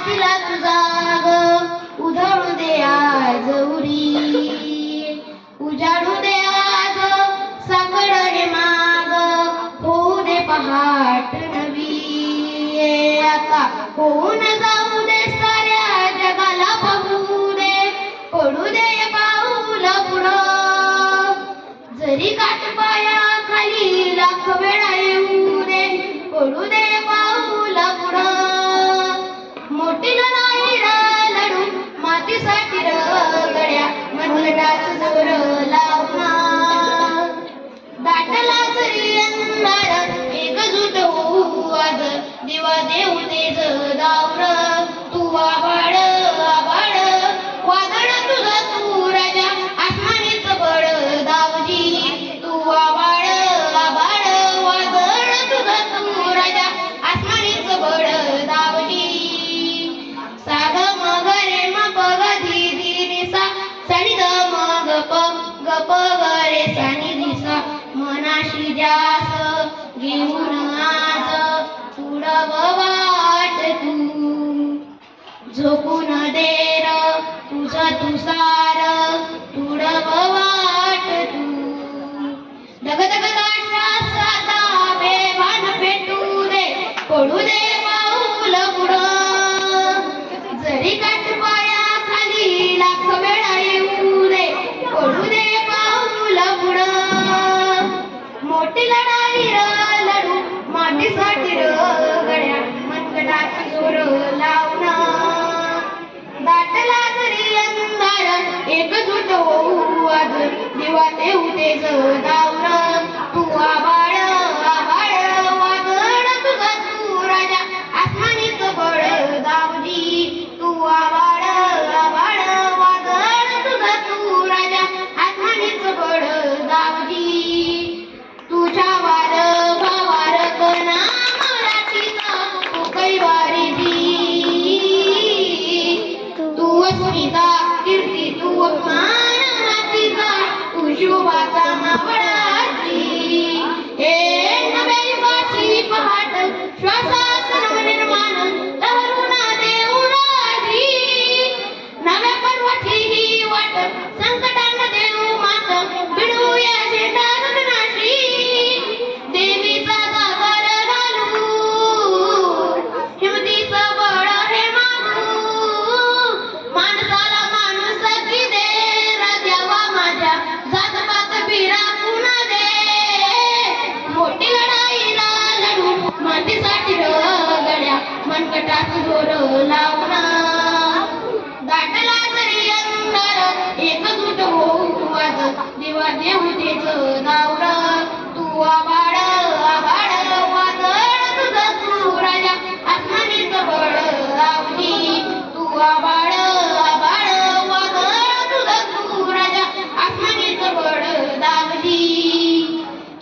तिला तुझा ग उधळू दे आज उरी उजाडू दे आज साकड हे माग होऊ दे पहाट नवी आता होऊन जाऊ दे साऱ्या जगाला बघू दे पडू दे पाऊल पुढं जरी काट पाया खाली लाख वेळा येऊ दे पडू दे पाऊल पुढं मोठी लढाई लढू मातीसाठी गड्या मनगटाच जोर लावणा दाटला जरी अंधार एकजूट होऊ आज दिवा देऊ तेज दावर तू आभाळ आभाळ वादळ तुझं तू राजा आसमानीच बळ दावजी तू आभाळ आभाळ वादळ तुझं तू राजा आसमानीच बळ दावजी साग मग रे मग ग धी धी निसा सणी द मग प ग प ग रे सणी दिसा मनाशी ध्यास घेऊन आज तुडव वाट तू झोपून दे र तुझं तुसार तुडव वाट तू दगदगदा श्वास आता बेभान पेटू दे पडू दे पाऊल पुढं जरी काट पाया खाली लाख वेळा येऊ दे पडू दे पाऊल पुढं मोठी लढाई लढू मातीसाठी गड्या मनगटाची जोर लावणं दाटला जरी अंधार एकजूट होऊ आज दिवा देऊ तेज दावर तू आभाळ आभाळ वादळ तुझं तू राजा आसमानीच बळ दावजी तू आभाळ आभाळ वादळ तुझं तू राजा आसमानीच बळ दावजी तुझ्या वार भावार कणा मराठीचा तू कैवारी तू अस्मिता कीर्ती तू अपमान मातीचा तू शोभाचा मावळाची हे नव्या युगाची पहाट श्वासात नवनिर्माण लहरून देऊन आजी नव्या पर्वाची ही वाट संकटांना देऊ मात बिडूया झेंडा गगनाशी देवीचा जागर घालू हिमतीचं बळ हे मागू माणसाला माणूस की दे द्यावा माझ्या जातपात बिराकून दे मोठी लढाई लढू मातीसाठी गड्या मनगटात जोर लावणा दाटला जरी अंधार एकजूट होऊ आज दिवा देऊ तेज